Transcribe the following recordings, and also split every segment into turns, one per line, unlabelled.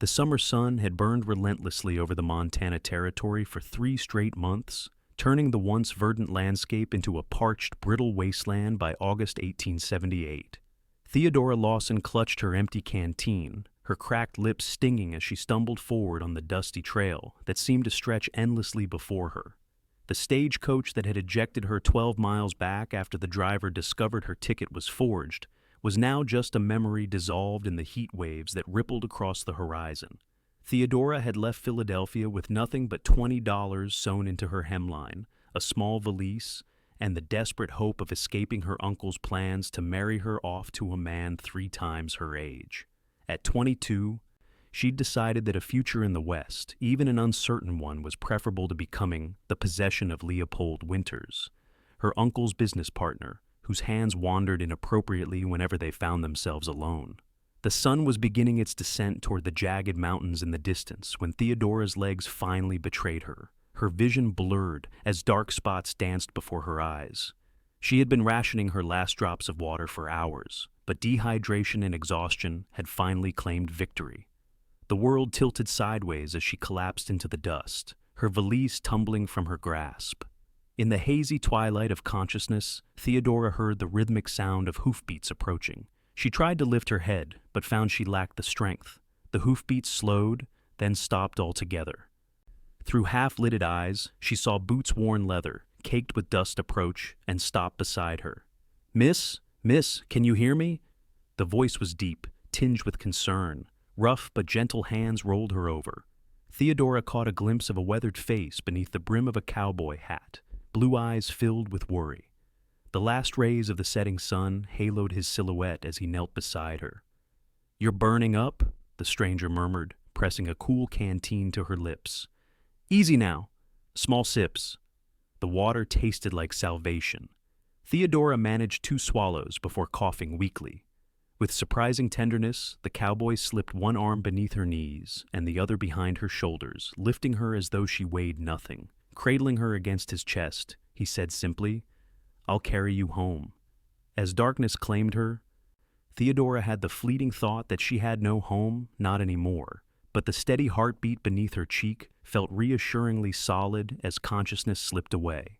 The summer sun had burned relentlessly over the Montana Territory for 3 straight months, turning the once verdant landscape into a parched, brittle wasteland by August 1878. Theodora Lawson clutched her empty canteen, her cracked lips stinging as she stumbled forward on the dusty trail that seemed to stretch endlessly before her. The stagecoach that had ejected her 12 miles back after the driver discovered her ticket was forged was now just a memory dissolved in the heat waves that rippled across the horizon. Theodora had left Philadelphia with nothing but $20 sewn into her hemline, a small valise, and the desperate hope of escaping her uncle's plans to marry her off to a man 3 times her age. At 22, she'd decided that a future in the West, even an uncertain one, was preferable to becoming the possession of Leopold Winters, her uncle's business partner, whose hands wandered inappropriately whenever they found themselves alone. The sun was beginning its descent toward the jagged mountains in the distance when Theodora's legs finally betrayed her. Her vision blurred as dark spots danced before her eyes. She had been rationing her last drops of water for hours, but dehydration and exhaustion had finally claimed victory. The world tilted sideways as she collapsed into the dust, her valise tumbling from her grasp. In the hazy twilight of consciousness, Theodora heard the rhythmic sound of hoofbeats approaching. She tried to lift her head, but found she lacked the strength. The hoofbeats slowed, then stopped altogether. Through half-lidded eyes, she saw boots-worn leather, caked with dust approach, and stop beside her. Miss, can you hear me?" The voice was deep, tinged with concern. Rough but gentle hands rolled her over. Theodora caught a glimpse of a weathered face beneath the brim of a cowboy hat, blue eyes filled with worry. The last rays of the setting sun haloed his silhouette as he knelt beside her. "You're burning up," the stranger murmured, pressing a cool canteen to her lips. "Easy now. Small sips." The water tasted like salvation. Theodora managed 2 swallows before coughing weakly. With surprising tenderness, the cowboy slipped one arm beneath her knees and the other behind her shoulders, lifting her as though she weighed nothing. Cradling her against his chest, he said simply, "I'll carry you home." As darkness claimed her, Theodora had the fleeting thought that she had no home, not anymore, but the steady heartbeat beneath her cheek felt reassuringly solid as consciousness slipped away.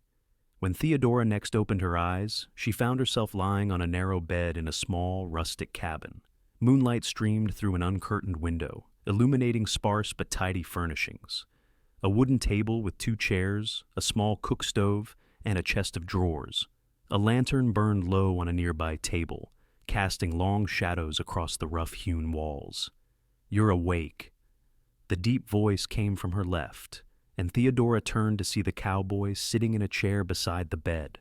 When Theodora next opened her eyes, she found herself lying on a narrow bed in a small, rustic cabin. Moonlight streamed through an uncurtained window, illuminating sparse but tidy furnishings. A wooden table with 2 chairs, a small cook stove, and a chest of drawers. A lantern burned low on a nearby table, casting long shadows across the rough-hewn walls. "You're awake." The deep voice came from her left, and Theodora turned to see the cowboy sitting in a chair beside the bed.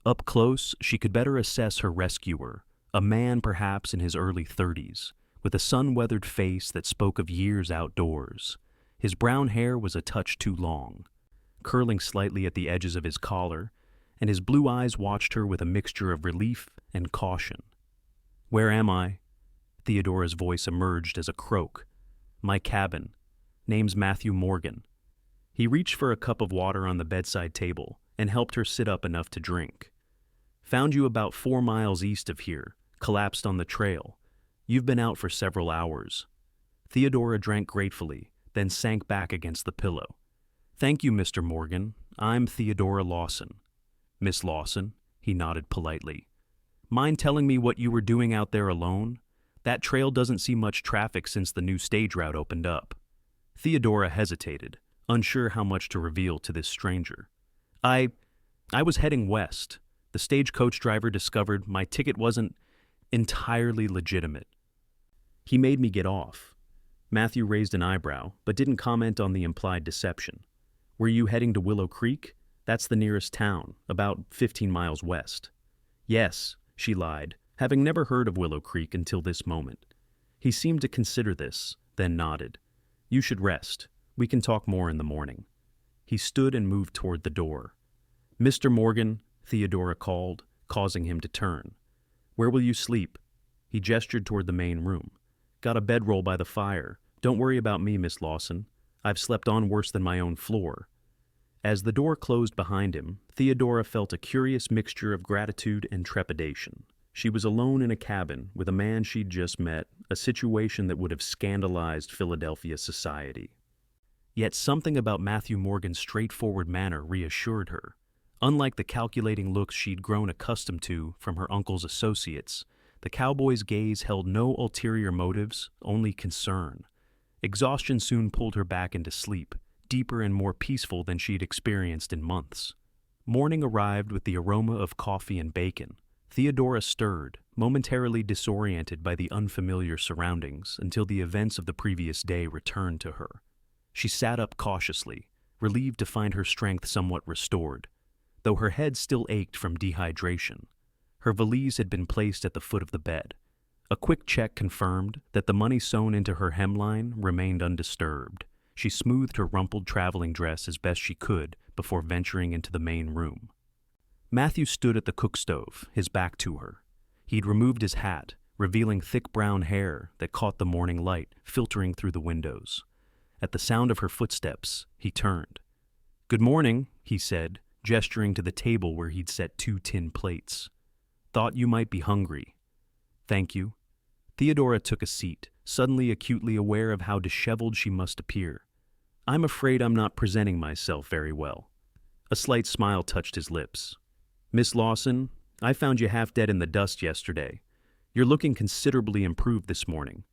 Up close, she could better assess her rescuer, a man perhaps in his early 30s, with a sun-weathered face that spoke of years outdoors. His brown hair was a touch too long, curling slightly at the edges of his collar, and his blue eyes watched her with a mixture of relief and caution. "Where am I?" Theodora's voice emerged as a croak. "My cabin. Name's Matthew Morgan." He reached for a cup of water on the bedside table and helped her sit up enough to drink. "Found you about 4 miles east of here, collapsed on the trail. You've been out for several hours." Theodora drank gratefully, then sank back against the pillow. "Thank you, Mr. Morgan. I'm Theodora Lawson." "Miss Lawson," he nodded politely. "Mind telling me what you were doing out there alone? That trail doesn't see much traffic since the new stage route opened up." Theodora hesitated, unsure how much to reveal to this stranger. I was heading west. The stagecoach driver discovered my ticket wasn't entirely legitimate. He made me get off." Matthew raised an eyebrow, but didn't comment on the implied deception. "Were you heading to Willow Creek? That's the nearest town, about 15 miles west." "Yes," she lied, having never heard of Willow Creek until this moment. He seemed to consider this, then nodded. "You should rest. We can talk more in the morning." He stood and moved toward the door. "Mr. Morgan," Theodora called, causing him to turn. "Where will you sleep?" He gestured toward the main room. "Got a bedroll by the fire. Don't worry about me, Miss Lawson. I've slept on worse than my own floor." As the door closed behind him, Theodora felt a curious mixture of gratitude and trepidation. She was alone in a cabin with a man she'd just met, a situation that would have scandalized Philadelphia society. Yet something about Matthew Morgan's straightforward manner reassured her. Unlike the calculating looks she'd grown accustomed to from her uncle's associates, the cowboy's gaze held no ulterior motives, only concern. Exhaustion soon pulled her back into sleep, deeper and more peaceful than she'd experienced in months. Morning arrived with the aroma of coffee and bacon. Theodora stirred, momentarily disoriented by the unfamiliar surroundings until the events of the previous day returned to her. She sat up cautiously, relieved to find her strength somewhat restored, though her head still ached from dehydration. Her valise had been placed at the foot of the bed. A quick check confirmed that the money sewn into her hemline remained undisturbed. She smoothed her rumpled traveling dress as best she could before venturing into the main room. Matthew stood at the cook stove, his back to her. He'd removed his hat, revealing thick brown hair that caught the morning light filtering through the windows. At the sound of her footsteps, he turned. "Good morning," he said, gesturing to the table where he'd set 2 tin plates. "Thought you might be hungry." "Thank you." Theodora took a seat, suddenly acutely aware of how disheveled she must appear. "I'm afraid I'm not presenting myself very well." A slight smile touched his lips. "Miss Lawson, I found you half dead in the dust yesterday. You're looking considerably improved this morning."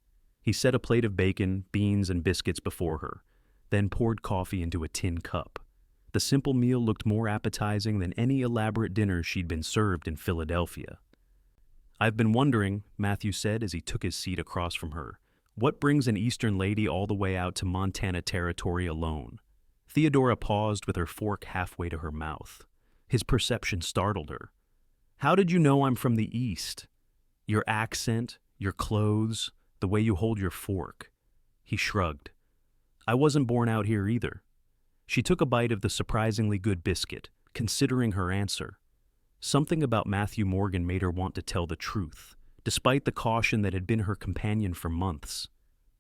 He set a plate of bacon, beans, and biscuits before her, then poured coffee into a tin cup. The simple meal looked more appetizing than any elaborate dinner she'd been served in Philadelphia. "I've been wondering," Matthew said as he took his seat across from her, "what brings an Eastern lady all the way out to Montana territory alone?" Theodora paused with her fork halfway to her mouth. His perception startled her. "How did you know I'm from the East? Your accent, your clothes, the way you hold your fork." He shrugged. "I wasn't born out here either." She took a bite of the surprisingly good biscuit, considering her answer. Something about Matthew Morgan made her want to tell the truth, despite the caution that had been her companion for months.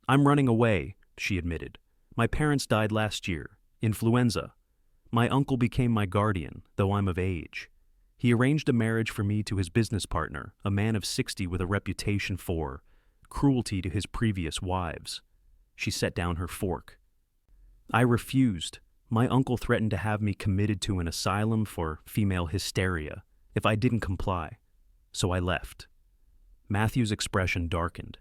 "I'm running away," she admitted. "My parents died last year. Influenza. My uncle became my guardian, though I'm of age. He arranged a marriage for me to his business partner, a man of 60 with a reputation for cruelty to his previous wives." She set down her fork. "I refused. My uncle threatened to have me committed to an asylum for female hysteria if I didn't comply, so I left." Matthew's expression darkened.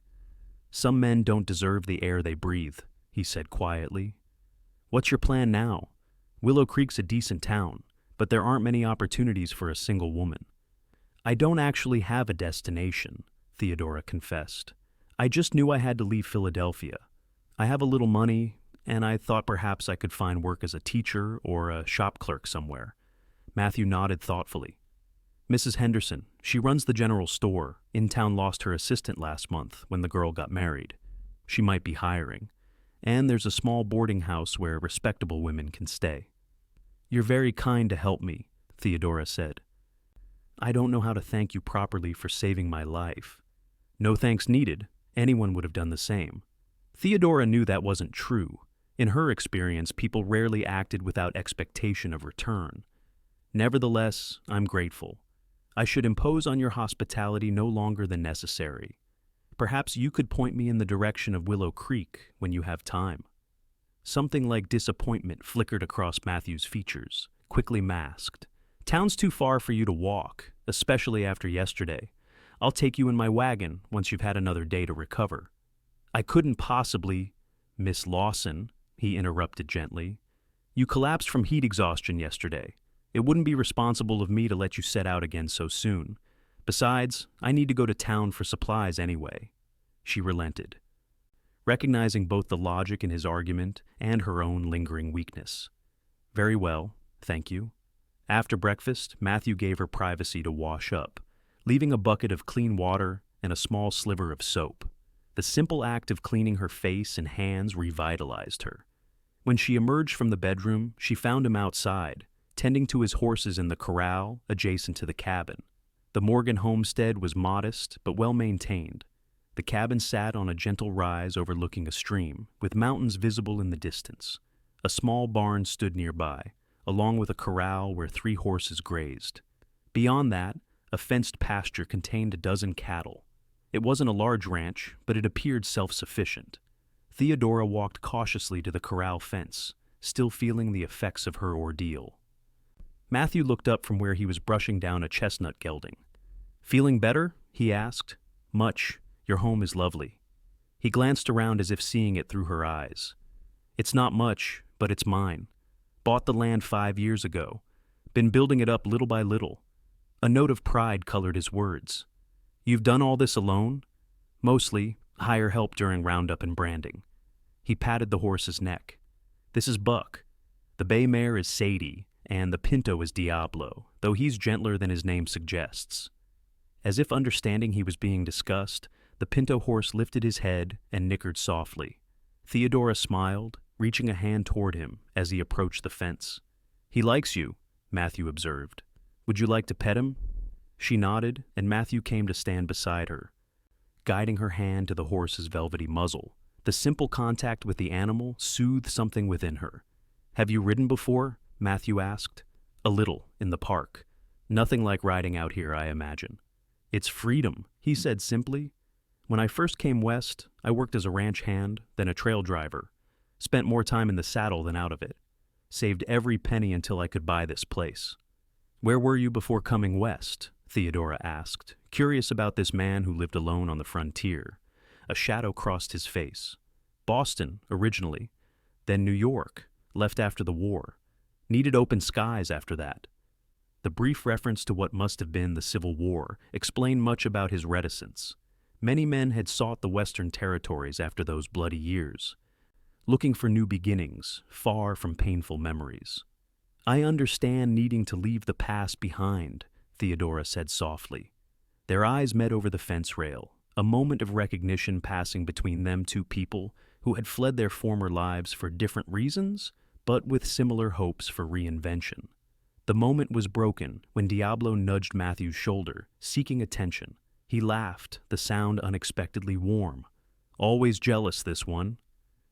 "Some men don't deserve the air they breathe," he said quietly. "What's your plan now? Willow Creek's a decent town, but there aren't many opportunities for a single woman." "I don't actually have a destination," Theodora confessed. "I just knew I had to leave Philadelphia. I have a little money, and I thought perhaps I could find work as a teacher or a shop clerk somewhere." Matthew nodded thoughtfully. "Mrs. Henderson, she runs the general store. In town lost her assistant last month when the girl got married. She might be hiring. And there's a small boarding house where respectable women can stay." "You're very kind to help me," Theodora said. "I don't know how to thank you properly for saving my life." "No thanks needed. Anyone would have done the same." Theodora knew that wasn't true. In her experience, people rarely acted without expectation of return. "Nevertheless, I'm grateful. I should impose on your hospitality no longer than necessary. Perhaps you could point me in the direction of Willow Creek when you have time." Something like disappointment flickered across Matthew's features, quickly masked. "Town's too far for you to walk, especially after yesterday. I'll take you in my wagon once you've had another day to recover." "I couldn't possibly—" "Miss Lawson," he interrupted gently. "You collapsed from heat exhaustion yesterday. It wouldn't be responsible of me to let you set out again so soon. Besides, I need to go to town for supplies anyway." She relented, recognizing both the logic in his argument and her own lingering weakness. "Very well, thank you." After breakfast, Matthew gave her privacy to wash up, leaving a bucket of clean water and a small sliver of soap. The simple act of cleaning her face and hands revitalized her. When she emerged from the bedroom, she found him outside, tending to his horses in the corral adjacent to the cabin. The Morgan homestead was modest but well maintained. The cabin sat on a gentle rise overlooking a stream, with mountains visible in the distance. A small barn stood nearby, along with a corral where 3 horses grazed. Beyond that, A fenced pasture contained a dozen cattle. It wasn't a large ranch, but it appeared self-sufficient. Theodora walked cautiously to the corral fence, still feeling the effects of her ordeal. Matthew looked up from where he was brushing down a chestnut gelding. "Feeling better?" he asked. "Much. Your home is lovely." He glanced around as if seeing it through her eyes. "It's not much, but it's mine. Bought the land 5 years ago. Been building it up little by little." A note of pride colored his words. "You've done all this alone?" "Mostly. Hire help during roundup and branding." He patted the horse's neck. "This is Buck. The bay mare is Sadie, and the pinto is Diablo, though he's gentler than his name suggests." As if understanding he was being discussed, the pinto horse lifted his head and nickered softly. Theodora smiled, reaching a hand toward him as he approached the fence. "He likes you," Matthew observed. "Would you like to pet him?" She nodded, and Matthew came to stand beside her, guiding her hand to the horse's velvety muzzle. The simple contact with the animal soothed something within her. "Have you ridden before?" Matthew asked. "A little, in the park. Nothing like riding out here, I imagine." "It's freedom," he said simply. "When I first came west, I worked as a ranch hand, then a trail driver. Spent more time in the saddle than out of it. Saved every penny until I could buy this place." "Where were you before coming west?" Theodora asked, curious about this man who lived alone on the frontier. A shadow crossed his face. "Boston, originally. Then New York, left after the war. Needed open skies after that." The brief reference to what must have been the Civil War explained much about his reticence. Many men had sought the Western territories after those bloody years, looking for new beginnings, far from painful memories. "I understand needing to leave the past behind," Theodora said softly. Their eyes met over the fence rail, a moment of recognition passing between them two people who had fled their former lives for different reasons, but with similar hopes for reinvention. The moment was broken when Diablo nudged Matthew's shoulder, seeking attention. He laughed, the sound unexpectedly warm. "Always jealous, this one."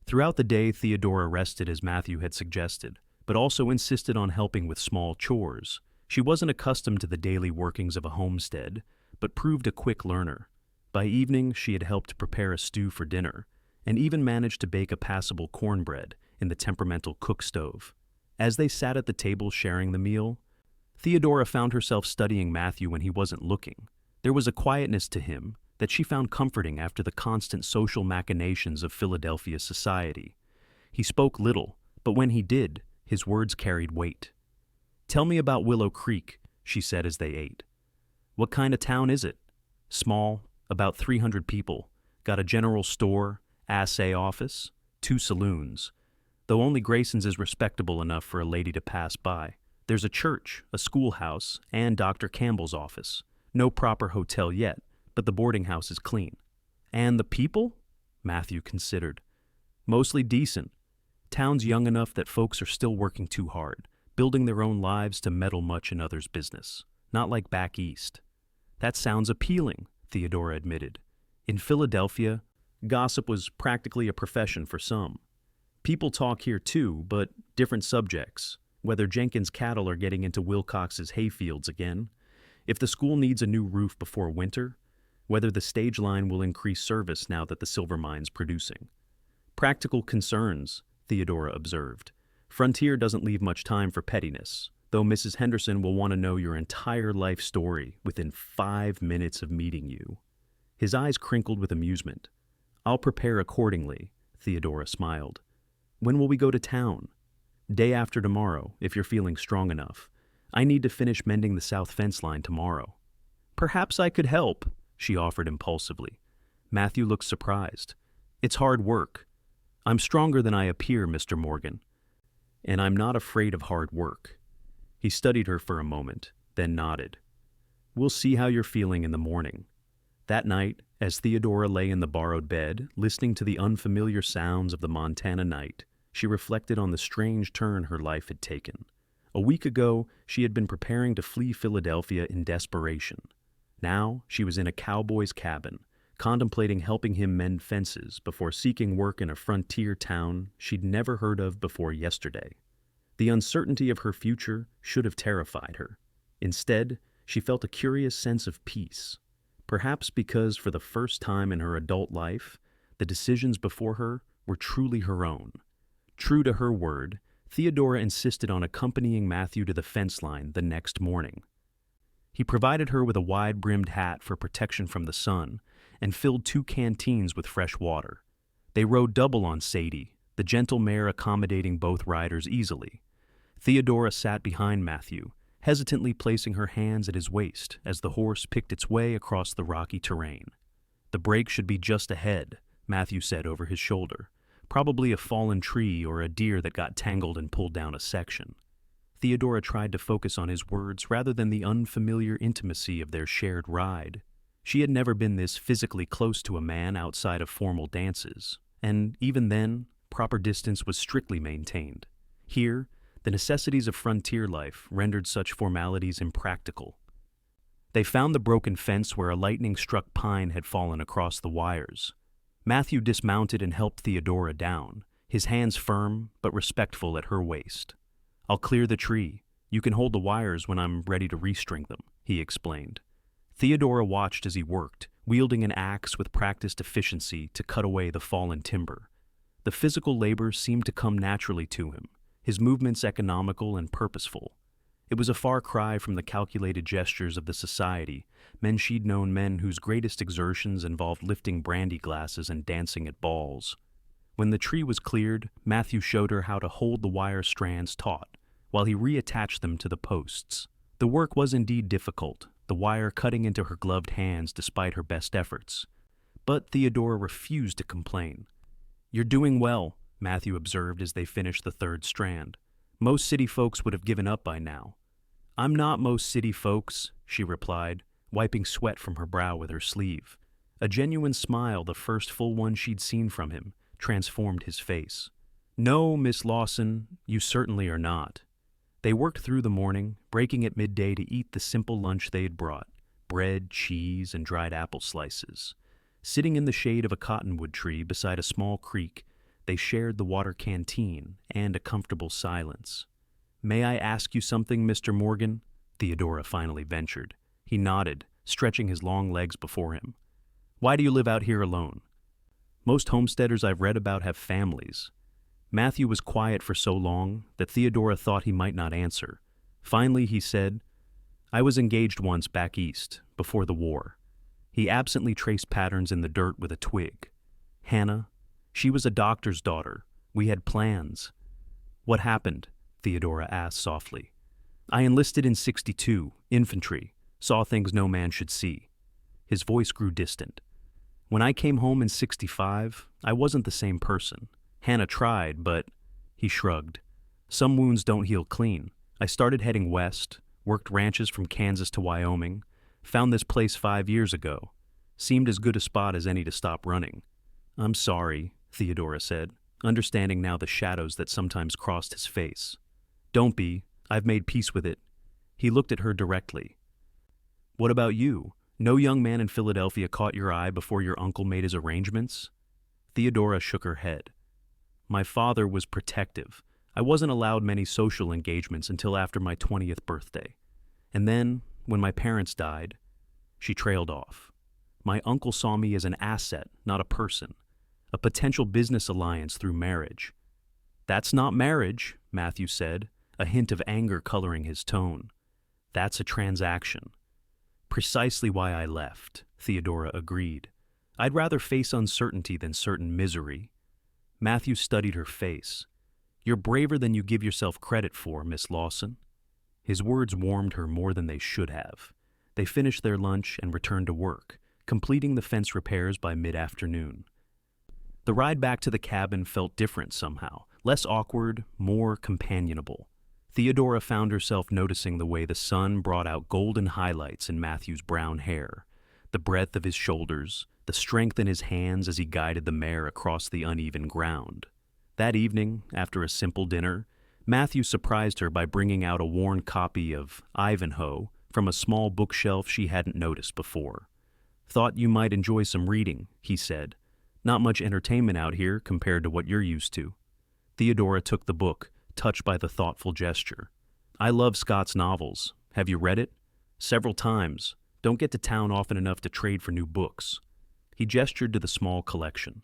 Throughout the day, Theodora rested as Matthew had suggested, but also insisted on helping with small chores. She wasn't accustomed to the daily workings of a homestead, but proved a quick learner. By evening, she had helped prepare a stew for dinner, and even managed to bake a passable cornbread in the temperamental cook stove. As they sat at the table sharing the meal, Theodora found herself studying Matthew when he wasn't looking. There was a quietness to him that she found comforting after the constant social machinations of Philadelphia society. He spoke little, but when he did, his words carried weight. "Tell me about Willow Creek," she said as they ate. "What kind of town is it?" "Small, about 300 people. Got a general store, assay office, 2 saloons. Though only Grayson's is respectable enough for a lady to pass by. There's a church, a schoolhouse, and Dr. Campbell's office. No proper hotel yet, but the boarding house is clean." "And the people?" Matthew considered. "Mostly decent. Town's young enough that folks are still working too hard, building their own lives to meddle much in others' business. Not like back east." "That sounds appealing," Theodora admitted. "In Philadelphia, gossip was practically a profession for some. People talk here too, but different subjects. Whether Jenkins' cattle are getting into Wilcox's hayfields again, if the school needs a new roof before winter, whether the stage line will increase service now that the silver mine's producing. Practical concerns," Theodora observed. "Frontier doesn't leave much time for pettiness, though Mrs. Henderson will want to know your entire life story within 5 minutes of meeting you." His eyes crinkled with amusement. "I'll prepare accordingly," Theodora smiled. "When will we go to town?" "Day after tomorrow, if you're feeling strong enough. I need to finish mending the south fence line tomorrow." "Perhaps I could help," she offered impulsively. Matthew looked surprised. "It's hard work." "I'm stronger than I appear, Mr. Morgan. And I'm not afraid of hard work." He studied her for a moment, then nodded. "We'll see how you're feeling in the morning." That night, as Theodora lay in the borrowed bed, listening to the unfamiliar sounds of the Montana night, she reflected on the strange turn her life had taken. A week ago, she had been preparing to flee Philadelphia in desperation. Now, she was in a cowboy's cabin, contemplating helping him mend fences before seeking work in a frontier town she'd never heard of before yesterday. The uncertainty of her future should have terrified her. Instead, She felt a curious sense of peace, perhaps because for the first time in her adult life, the decisions before her were truly her own. True to her word, Theodora insisted on accompanying Matthew to the fence line the next morning. He provided her with a wide-brimmed hat for protection from the sun and filled 2 canteens with fresh water. They rode double on Sadie, the gentle mare accommodating both riders easily. Theodora sat behind Matthew, hesitantly placing her hands at his waist as the horse picked its way across the rocky terrain. "The break should be just ahead," Matthew said over his shoulder. "Probably a fallen tree or a deer that got tangled and pulled down a section." Theodora tried to focus on his words rather than the unfamiliar intimacy of their shared ride. She had never been this physically close to a man outside of formal dances, and even then, proper distance was strictly maintained. Here, the necessities of frontier life rendered such formalities impractical. They found the broken fence where a lightning-struck pine had fallen across the wires. Matthew dismounted and helped Theodora down, his hands firm but respectful at her waist. "I'll clear the tree. You can hold the wires when I'm ready to restring them," he explained. Theodora watched as he worked, wielding an axe with practiced efficiency to cut away the fallen timber. The physical labor seemed to come naturally to him, his movements economical and purposeful. It was a far cry from the calculated gestures of the society, she'd known men whose greatest exertions involved lifting brandy glasses and dancing at balls. When the tree was cleared, Matthew showed her how to hold the wire strands taut, while he reattached them to the posts. The work was indeed difficult, the wire cutting into her gloved hands despite her best efforts. But Theodora refused to complain. "You're doing well," Matthew observed as they finished the 3rd strand. "Most city folks would have given up by now." "I'm not most city folks," she replied, wiping sweat from her brow with her sleeve. A genuine smile, the first full one she'd seen from him, transformed his face. "No, Miss Lawson, you certainly are not." They worked through the morning, breaking at midday to eat the simple lunch they had brought: bread, cheese, and dried apple slices. Sitting in the shade of a cottonwood tree beside a small creek, they shared the water canteen and a comfortable silence. "May I ask you something, Mr. Morgan?" Theodora finally ventured. He nodded, stretching his long legs before him. "Why do you live out here alone?" "Most homesteaders I've read about have families." Matthew was quiet for so long that Theodora thought he might not answer. Finally, he said, "I was engaged once back east, before the war." He absently traced patterns in the dirt with a twig. "Hannah, she was a doctor's daughter. We had plans." "What happened?" Theodora asked softly. "I enlisted in '62, infantry, saw things no man should see." His voice grew distant. "When I came home in '65, I wasn't the same person. Hannah tried, but..." He shrugged. "Some wounds don't heal clean. I started heading west, worked ranches from Kansas to Wyoming, found this place 5 years ago. Seemed as good a spot as any to stop running." "I'm sorry," Theodora said, understanding now the shadows that sometimes crossed his face. "Don't be. I've made peace with it." He looked at her directly. "What about you? No young man in Philadelphia caught your eye before your uncle made his arrangements?" Theodora shook her head. "My father was protective. I wasn't allowed many social engagements until after my 20th birthday. And then, when my parents died..." She trailed off. "My uncle saw me as an asset, not a person. A potential business alliance through marriage." "That's not marriage," Matthew said, a hint of anger coloring his tone. "That's a transaction." "Precisely why I left," Theodora agreed. "I'd rather face uncertainty than certain misery." Matthew studied her face. "You're braver than you give yourself credit for, Miss Lawson." His words warmed her more than they should have. They finished their lunch and returned to work, completing the fence repairs by mid-afternoon. The ride back to the cabin felt different somehow, less awkward, more companionable. Theodora found herself noticing the way the sun brought out golden highlights in Matthew's brown hair, the breadth of his shoulders, the strength in his hands as he guided the mare across the uneven ground. That evening, after a simple dinner, Matthew surprised her by bringing out a worn copy of Ivanhoe from a small bookshelf she hadn't noticed before. "Thought you might enjoy some reading," he said. "Not much entertainment out here compared to what you're used to." Theodora took the book, touched by the thoughtful gesture. "I love Scott's novels. Have you read it?" Several times. Don't get to town often enough to trade for new books. He gestured to the small collection.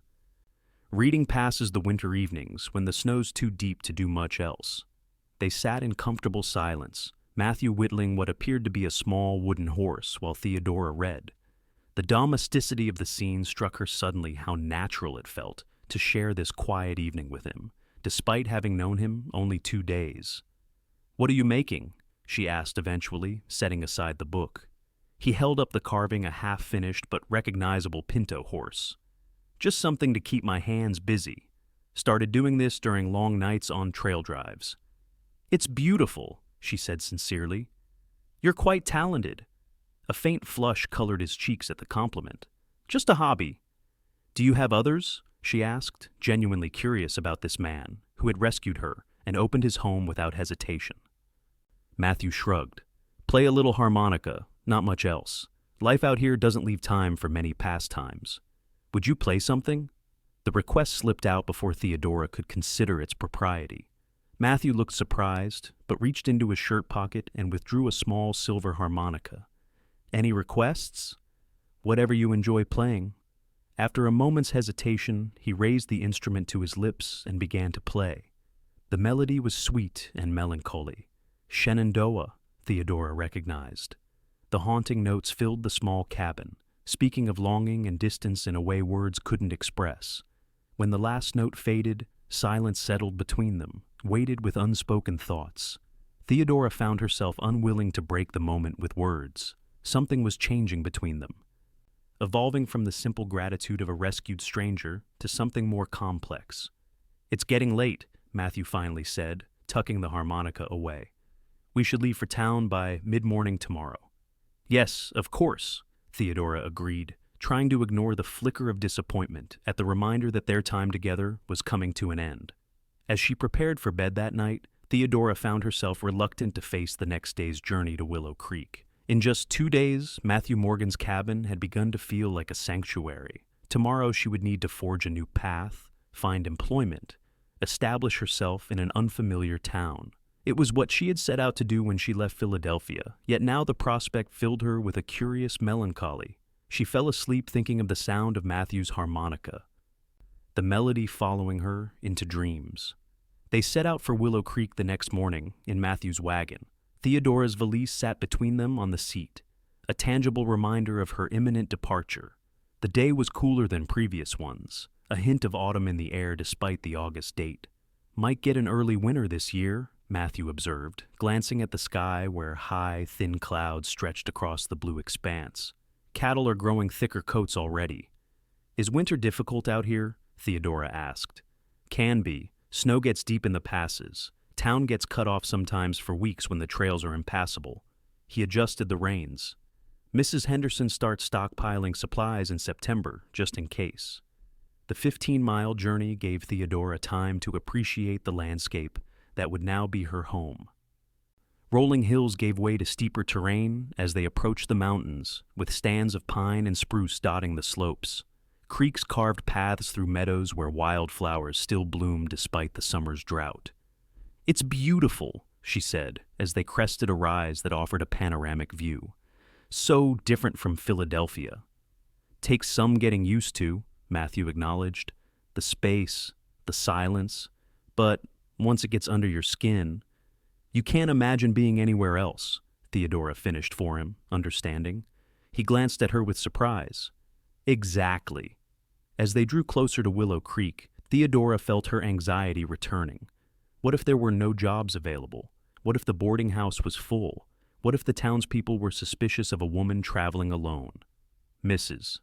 Reading passes the winter evenings when the snow's too deep to do much else. They sat in comfortable silence, Matthew whittling what appeared to be a small wooden horse while Theodora read. The domesticity of the scene struck her suddenly how natural it felt to share this quiet evening with him, despite having known him only 2 days. "What are you making?" she asked eventually, setting aside the book. He held up the carving a half-finished but recognizable pinto horse. "Just something to keep my hands busy. Started doing this during long nights on trail drives." "It's beautiful," she said sincerely. "You're quite talented." A faint flush colored his cheeks at the compliment. "Just a hobby." "Do you have others?" she asked, genuinely curious about this man who had rescued her and opened his home without hesitation. Matthew shrugged. "Play a little harmonica, not much else. Life out here doesn't leave time for many pastimes. Would you play something?" The request slipped out before Theodora could consider its propriety. Matthew looked surprised, but reached into his shirt pocket and withdrew a small silver harmonica. "Any requests?" "Whatever you enjoy playing." After a moment's hesitation, he raised the instrument to his lips and began to play. The melody was sweet and melancholy. Shenandoah, Theodora recognized. The haunting notes filled the small cabin, speaking of longing and distance in a way words couldn't express. When the last note faded, silence settled between them, weighted with unspoken thoughts. Theodora found herself unwilling to break the moment with words. Something was changing between them, evolving from the simple gratitude of a rescued stranger to something more complex. "It's getting late," Matthew finally said, tucking the harmonica away. "We should leave for town by mid-morning tomorrow." "Yes, of course," Theodora agreed, trying to ignore the flicker of disappointment at the reminder that their time together was coming to an end. As she prepared for bed that night, Theodora found herself reluctant to face the next day's journey to Willow Creek. In just 2 days, Matthew Morgan's cabin had begun to feel like a sanctuary. Tomorrow she would need to forge a new path, find employment, establish herself in an unfamiliar town. It was what she had set out to do when she left Philadelphia, yet now the prospect filled her with a curious melancholy. She fell asleep thinking of the sound of Matthew's harmonica, the melody following her into dreams. They set out for Willow Creek the next morning in Matthew's wagon. Theodora's valise sat between them on the seat, a tangible reminder of her imminent departure. The day was cooler than previous ones, a hint of autumn in the air despite the August date. "Might get an early winter this year," Matthew observed, glancing at the sky where high, thin clouds stretched across the blue expanse. "Cattle are growing thicker coats already." "Is winter difficult out here?" Theodora asked. "Can be. Snow gets deep in the passes. Town gets cut off sometimes for weeks when the trails are impassable." He adjusted the reins. "Mrs. Henderson starts stockpiling supplies in September, just in case." The 15-mile journey gave Theodora time to appreciate the landscape that would now be her home. Rolling hills gave way to steeper terrain as they approached the mountains, with stands of pine and spruce dotting the slopes. Creeks carved paths through meadows where wildflowers still bloomed despite the summer's drought. "It's beautiful," she said, as they crested a rise that offered a panoramic view. "So different from Philadelphia." "Takes some getting used to," Matthew acknowledged. "The space, the silence, but once it gets under your skin, you can't imagine being anywhere else," Theodora finished for him, understanding. He glanced at her with surprise. "Exactly." As they drew closer to Willow Creek, Theodora felt her anxiety returning. What if there were no jobs available? What if the boarding house was full? What if the townspeople were suspicious of a woman traveling alone? "Mrs.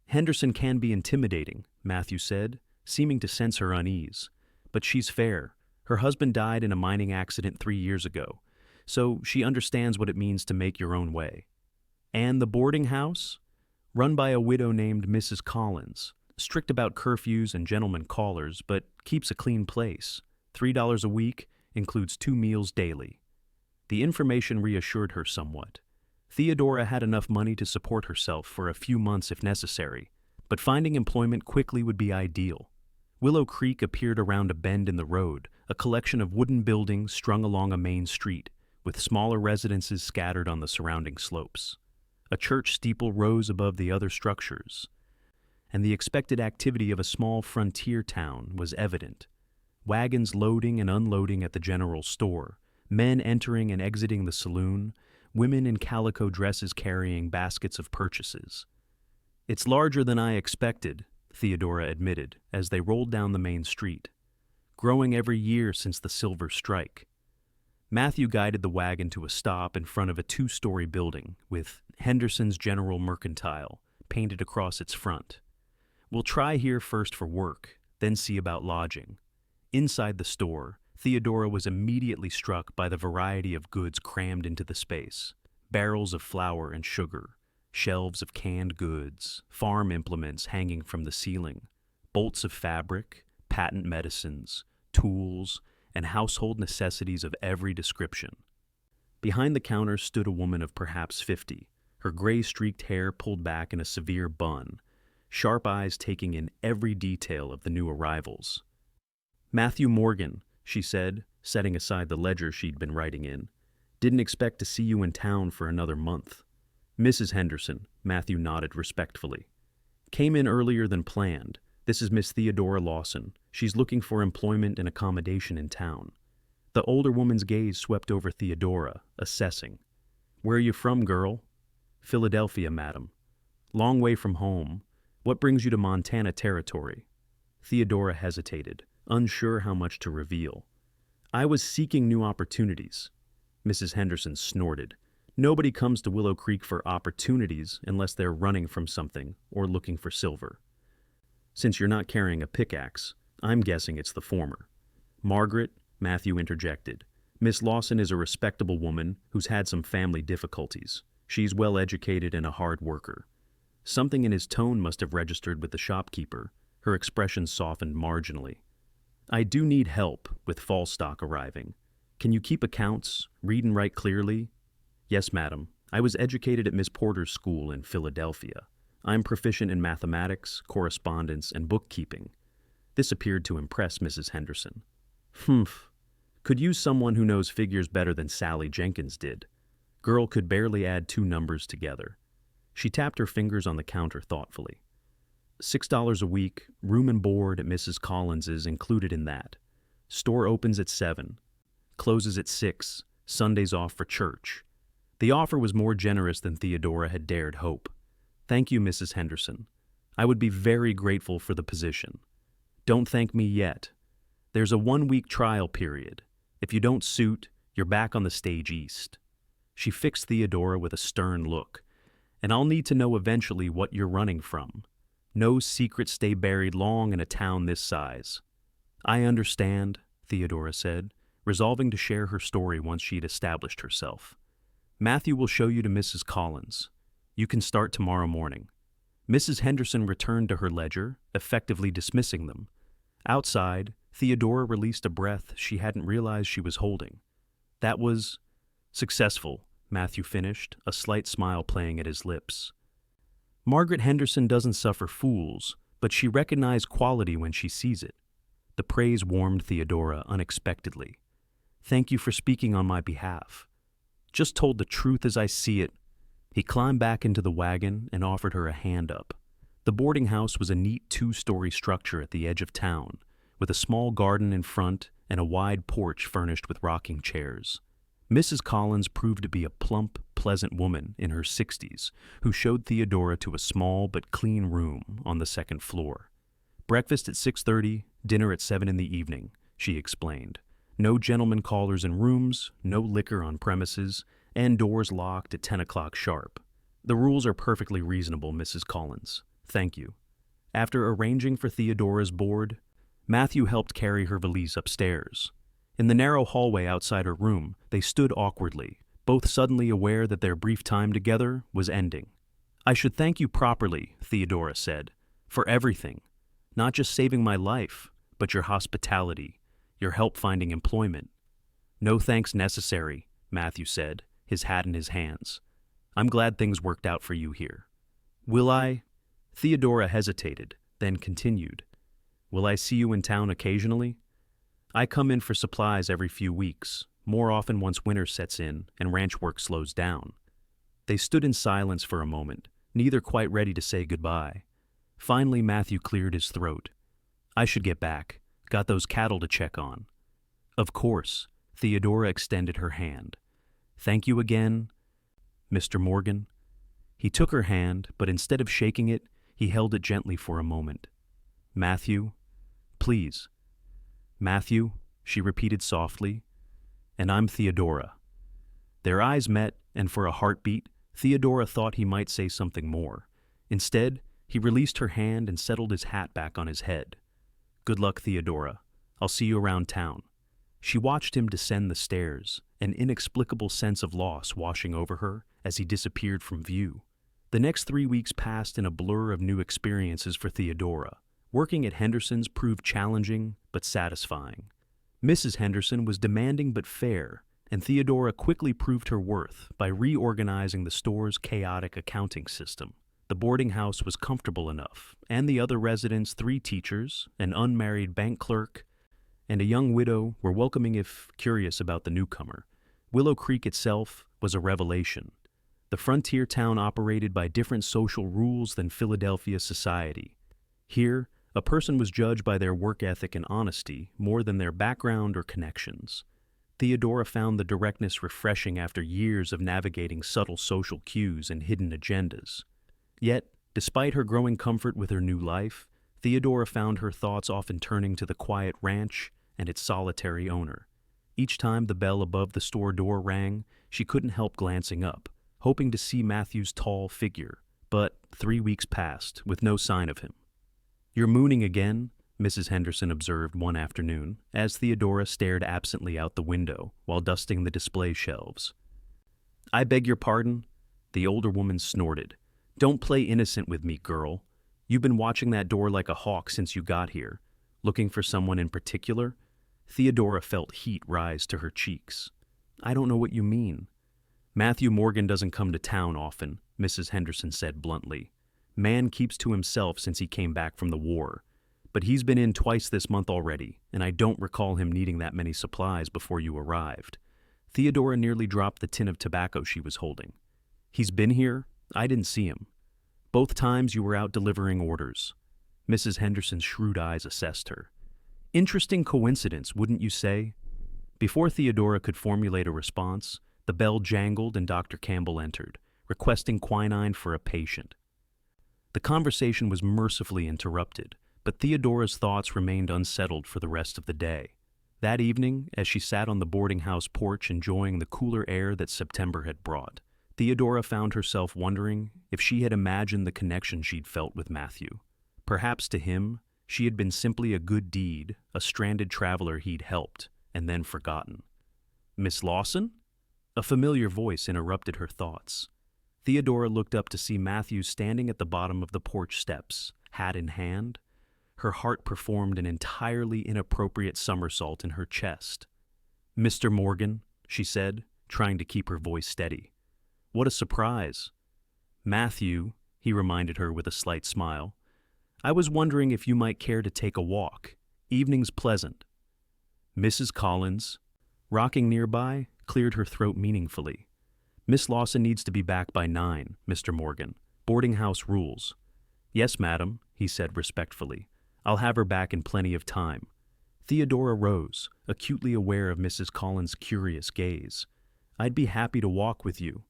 Henderson can be intimidating," Matthew said, seeming to sense her unease. "But she's fair. Her husband died in a mining accident 3 years ago, so she understands what it means to make your own way." "And the boarding house?" "Run by a widow named Mrs. Collins. Strict about curfews and gentlemen callers, but keeps a clean place. $3 a week, includes 2 meals daily." The information reassured her somewhat. Theodora had enough money to support herself for a few months if necessary, but finding employment quickly would be ideal. Willow Creek appeared around a bend in the road, a collection of wooden buildings strung along a main street, with smaller residences scattered on the surrounding slopes. A church steeple rose above the other structures, and the expected activity of a small frontier town was evident. Wagons loading and unloading at the general store, men entering and exiting the saloon, women in calico dresses carrying baskets of purchases. "It's larger than I expected," Theodora admitted as they rolled down the main street. "Growing every year since the Silver Strike." Matthew guided the wagon to a stop in front of a two-story building with Henderson's General Mercantile painted across its front. "We'll try here first for work, then see about lodging." Inside the store, Theodora was immediately struck by the variety of goods crammed into the space: barrels of flour and sugar, shelves of canned goods, farm implements hanging from the ceiling, bolts of fabric, patent medicines, tools, and household necessities of every description. Behind the counter stood a woman of perhaps 50, her gray-streaked hair pulled back in a severe bun, sharp eyes taking in every detail of the new arrivals. "Matthew Morgan," she said, setting aside the ledger she'd been writing in. "Didn't expect to see you in town for another month." "Mrs. Henderson," Matthew nodded respectfully. "Came in earlier than planned. This is Miss Theodora Lawson. She's looking for employment and accommodation in town." The older woman's gaze swept over Theodora, assessing. "Where are you from, girl?" "Philadelphia, madam." "Long way from home. What brings you to Montana Territory?" Theodora hesitated, unsure how much to reveal. "I was seeking new opportunities." Mrs. Henderson snorted. "Nobody comes to Willow Creek for opportunities unless they're running from something or looking for silver. Since you're not carrying a pickaxe, I'm guessing it's the former." "Margaret," Matthew interjected, "Miss Lawson is a respectable woman who's had some family difficulties. She's well educated and a hard worker." Something in his tone must have registered with the shopkeeper. Her expression softened marginally. "I do need help with fall stock arriving. Can you keep accounts, read and write clearly?" "Yes, madam. I was educated at Miss Porter's school in Philadelphia. I'm proficient in mathematics, correspondence, and bookkeeping." This appeared to impress Mrs. Henderson. "Humph. Could use someone who knows figures better than Sally Jenkins did." Girl could barely add two numbers together. She tapped her fingers on the counter thoughtfully. $6 a week, room and board at Mrs. Collins's included in that. Store opens at 7, closes at 6, Sundays off for church. The offer was more generous than Theodora had dared hope. "Thank you, Mrs. Henderson. I would be very grateful for the position." "Don't thank me yet. There's a 1-week trial period. If you don't suit, you're back on the stage east." She fixed Theodora with a stern look. "And I'll need to know eventually what you're running from. No secrets stay buried long in a town this size." "I understand," Theodora said, resolving to share her story once she'd established herself. "Matthew will show you to Mrs. Collins. You can start tomorrow morning." Mrs. Henderson returned to her ledger, effectively dismissing them. Outside, Theodora released a breath she hadn't realized she was holding. "That was successful," Matthew finished, a slight smile playing at his lips. "Margaret Henderson doesn't suffer fools, but she recognized quality when she sees it." The praise warmed Theodora unexpectedly. "Thank you for speaking on my behalf." "Just told the truth as I see it." He climbed back into the wagon and offered her a hand up. The boarding house was a neat 2-story structure at the edge of town, with a small garden in front and a wide porch furnished with rocking chairs. Mrs. Collins proved to be a plump, pleasant woman in her 60s who showed Theodora to a small but clean room on the 2nd floor. "Breakfast at 6:30, dinner at 7 in the evening," she explained. "No gentlemen callers in rooms, no liquor on premises, and doors locked at 10 o'clock sharp. The rules are perfectly reasonable, Mrs. Collins. Thank you." After arranging for Theodora's board, Matthew helped carry her valise upstairs. In the narrow hallway outside her room, they stood awkwardly, both suddenly aware that their brief time together was ending. "I should thank you properly," Theodora said, "for everything. Not just saving my life, but your hospitality, your help finding employment." "No thanks necessary," Matthew said, his hat in his hands. "I'm glad things worked out for you here." "Will I?" Theodora hesitated, then continued. "Will I see you in town occasionally?" "I come in for supplies every few weeks. more often once winter sets in and ranch work slows down. They stood in silence for a moment, neither quite ready to say goodbye. Finally, Matthew cleared his throat. "I should get back. Got those cattle to check on." "Of course." Theodora extended her hand. "Thank you again, Mr. Morgan." He took her hand, but instead of shaking it, he held it gently for a moment. "Matthew, please." "Matthew," she repeated softly, "and I'm Theodora." Their eyes met, and for a heartbeat, Theodora thought he might say something more. Instead, he released her hand and settled his hat back on his head. "Good luck, Theodora. I'll see you around town." She watched him descend the stairs, an inexplicable sense of loss washing over her as he disappeared from view. The next 3 weeks passed in a blur of new experiences for Theodora. Working at Henderson's proved challenging but satisfying. Mrs. Henderson was demanding but fair, and Theodora quickly proved her worth by reorganizing the store's chaotic accounting system. The boarding house was comfortable enough, and the other residents, 3 teachers, an unmarried bank clerk, and a young widow, were welcoming if curious about the newcomer. Willow Creek itself was a revelation. The frontier town operated by different social rules than Philadelphia society. Here, a person was judged by their work ethic and honesty more than their background or connections. Theodora found the directness refreshing after years of navigating subtle social cues and hidden agendas. Yet, despite her growing comfort with her new life, Theodora found her thoughts often turning to the quiet ranch and its solitary owner. Each time the bell above the store door rang, she couldn't help glancing up, hoping to see Matthew's tall figure. But 3 weeks passed, with no sign of him. "You're mooning again," Mrs. Henderson observed one afternoon, as Theodora stared absently out the window while dusting the display shelves. "I beg your pardon?" The older woman snorted. "Don't play innocent with me, girl. You've been watching that door like a hawk since you got here. Looking for someone in particular?" Theodora felt heat rise to her cheeks. "I don't know what you mean." "Matthew Morgan doesn't come to town often," Mrs. Henderson said bluntly. "Man keeps to himself since he came back from the war. But he's been in twice this month already, and I don't recall him needing that many supplies before you arrived." Theodora nearly dropped the tin of tobacco she was holding. "He's been here? I didn't see him." "Both times you were out delivering orders." Mrs. Henderson's shrewd eyes assessed her. "Interesting coincidence, wouldn't you say?" Before Theodora could formulate a response, the bell jangled and Dr. Campbell entered, requesting quinine for a patient. The conversation was mercifully interrupted, but Theodora's thoughts remained unsettled for the rest of the day. That evening, as she sat on the boarding house porch enjoying the cooler air that September had brought, Theodora found herself wondering if she had imagined the connection she'd felt with Matthew. Perhaps to him, she had been simply a good deed, a stranded traveler he'd helped, and then forgotten. "Miss Lawson?" A familiar voice interrupted her thoughts. Theodora looked up to see Matthew standing at the bottom of the porch steps, hat in hand. Her heart performed an entirely inappropriate somersault in her chest. "Mr. Morgan," she said, trying to keep her voice steady. "What a surprise." "Matthew," he reminded her with a slight smile, "I was wondering if you might care to take a walk. Evening's pleasant." Mrs. Collins, rocking nearby, cleared her throat meaningfully. "Miss Lawson needs to be back by 9, Mr. Morgan. Boarding house rules." "Yes, madam," he said respectfully. "I'll have her back in plenty of time." Theodora rose, acutely aware of Mrs. Collins' curious gaze. "I'd be happy to walk with you."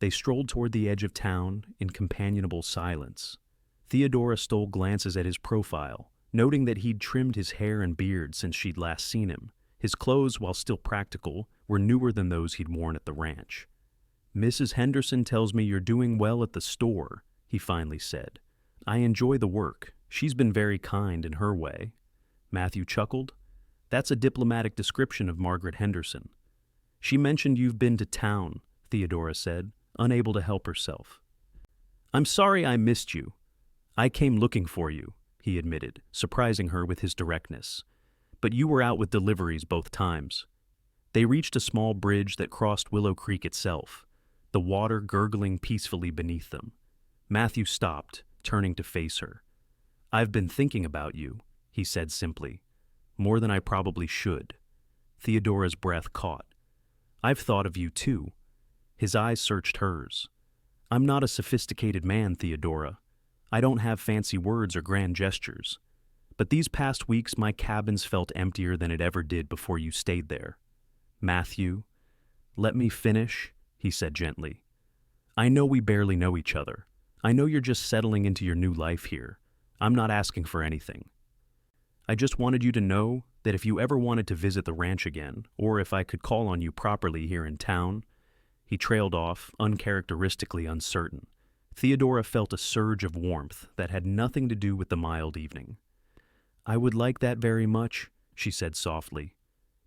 They strolled toward the edge of town in companionable silence. Theodora stole glances at his profile, noting that he'd trimmed his hair and beard since she'd last seen him. His clothes, while still practical, were newer than those he'd worn at the ranch. "Mrs. Henderson tells me you're doing well at the store," he finally said. "I enjoy the work. She's been very kind in her way." Matthew chuckled. "That's a diplomatic description of Margaret Henderson." "She mentioned you've been to town," Theodora said, unable to help herself. "I'm sorry I missed you." "I came looking for you," he admitted, surprising her with his directness. "But you were out with deliveries both times." They reached a small bridge that crossed Willow Creek itself, the water gurgling peacefully beneath them. Matthew stopped, turning to face her. "I've been thinking about you," he said simply. "More than I probably should." Theodora's breath caught. I've thought of you too. His eyes searched hers. I'm not a sophisticated man, Theodora. I don't have fancy words or grand gestures. But these past weeks my cabin's felt emptier than it ever did before you stayed there. Matthew, let me finish, he said gently. I know we barely know each other. I know you're just settling into your new life here. I'm not asking for anything. I just wanted you to know that if you ever wanted to visit the ranch again, or if I could call on you properly here in town. He trailed off, uncharacteristically uncertain. Theodora felt a surge of warmth that had nothing to do with the mild evening. I would like that very much, she said softly.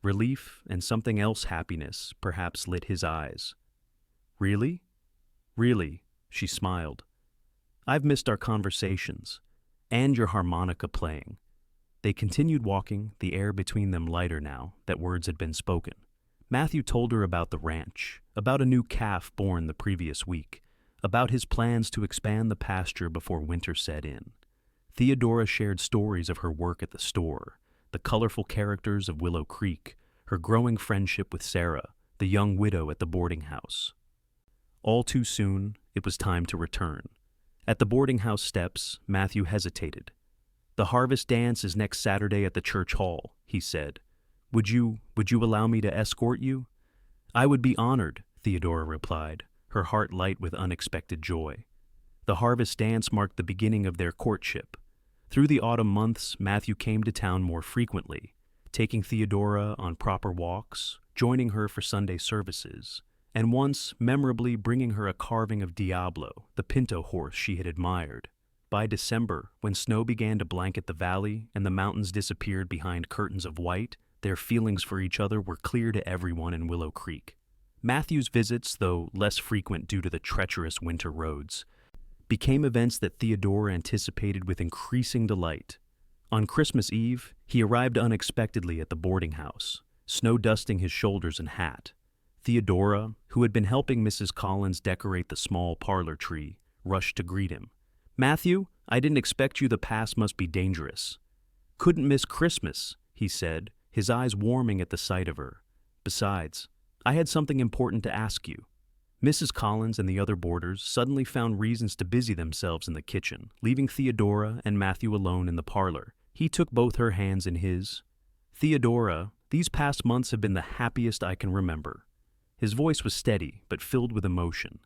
Relief and something else happiness perhaps lit his eyes. Really? Really, she smiled. I've missed our conversations, and your harmonica playing. They continued walking, the air between them lighter now that words had been spoken. Matthew told her about the ranch, about a new calf born the previous week, about his plans to expand the pasture before winter set in. Theodora shared stories of her work at the store, the colorful characters of Willow Creek, her growing friendship with Sarah, the young widow at the boarding house. All too soon, it was time to return. At the boarding house steps, Matthew hesitated. The harvest dance is next Saturday at the church hall, he said. Would you allow me to escort you? I would be honored, Theodora replied, her heart light with unexpected joy. The harvest dance marked the beginning of their courtship. Through the autumn months, Matthew came to town more frequently, taking Theodora on proper walks, joining her for Sunday services, and once memorably bringing her a carving of Diablo, the pinto horse she had admired. By December, when snow began to blanket the valley and the mountains disappeared behind curtains of white, their feelings for each other were clear to everyone in Willow Creek. Matthew's visits, though less frequent due to the treacherous winter roads, became events that Theodora anticipated with increasing delight. On Christmas Eve, he arrived unexpectedly at the boarding house, snow dusting his shoulders and hat. Theodora, who had been helping Mrs. Collins decorate the small parlor tree, rushed to greet him. Matthew, I didn't expect you. The past must be dangerous. Couldn't miss Christmas, he said, his eyes warming at the sight of her. Besides, I had something important to ask you. Mrs. Collins and the other boarders suddenly found reasons to busy themselves in the kitchen, leaving Theodora and Matthew alone in the parlor. He took both her hands in his. Theodora, these past months have been the happiest I can remember. His voice was steady, but filled with emotion.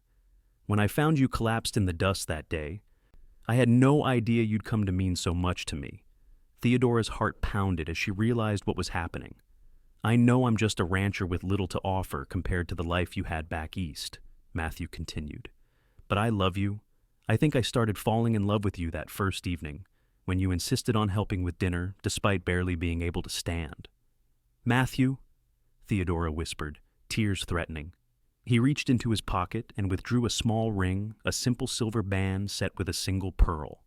When I found you collapsed in the dust that day, I had no idea you'd come to mean so much to me. Theodora's heart pounded as she realized what was happening. I know I'm just a rancher with little to offer compared to the life you had back east, Matthew continued. But I love you. I think I started falling in love with you that first evening, when you insisted on helping with dinner despite barely being able to stand. Matthew, Theodora whispered, tears threatening. He reached into his pocket and withdrew a small ring, a simple silver band set with a single pearl.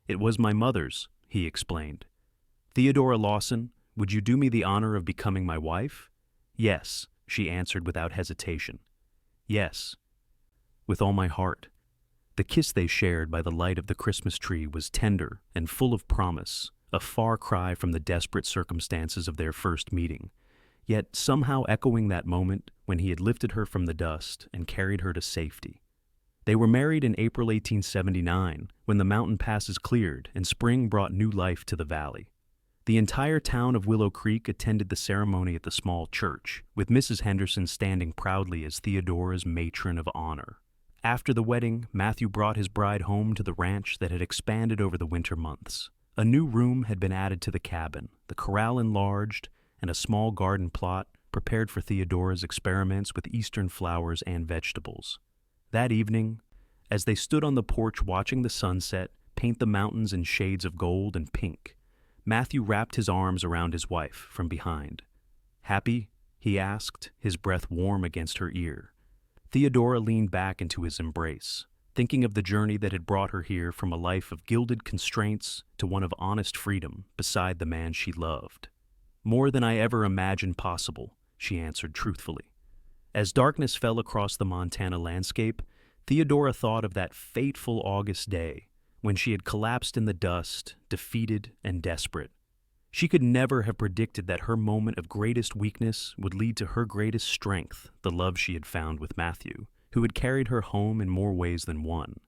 It was my mother's, he explained. Theodora Lawson, would you do me the honor of becoming my wife? Yes, she answered without hesitation. Yes, with all my heart. The kiss they shared by the light of the Christmas tree was tender and full of promise, a far cry from the desperate circumstances of their first meeting, yet somehow echoing that moment when he had lifted her from the dust and carried her to safety. They were married in April 1879, when the mountain passes cleared and spring brought new life to the valley. The entire town of Willow Creek attended the ceremony at the small church, with Mrs. Henderson standing proudly as Theodora's matron of honor. After the wedding, Matthew brought his bride home to the ranch that had expanded over the winter months. A new room had been added to the cabin, the corral enlarged, and a small garden plot prepared for Theodora's experiments with eastern flowers and vegetables. That evening, as they stood on the porch watching the sunset paint the mountains in shades of gold and pink, Matthew wrapped his arms around his wife from behind. Happy? He asked, his breath warm against her ear. Theodora leaned back into his embrace, thinking of the journey that had brought her here from a life of gilded constraints to one of honest freedom beside the man she loved. More than I ever imagined possible, she answered truthfully. As darkness fell across the Montana landscape, Theodora thought of that fateful August day when she had collapsed in the dust, defeated and desperate. She could never have predicted that her moment of greatest weakness would lead to her greatest strength, the love she had found with Matthew, who had carried her home in more ways than one.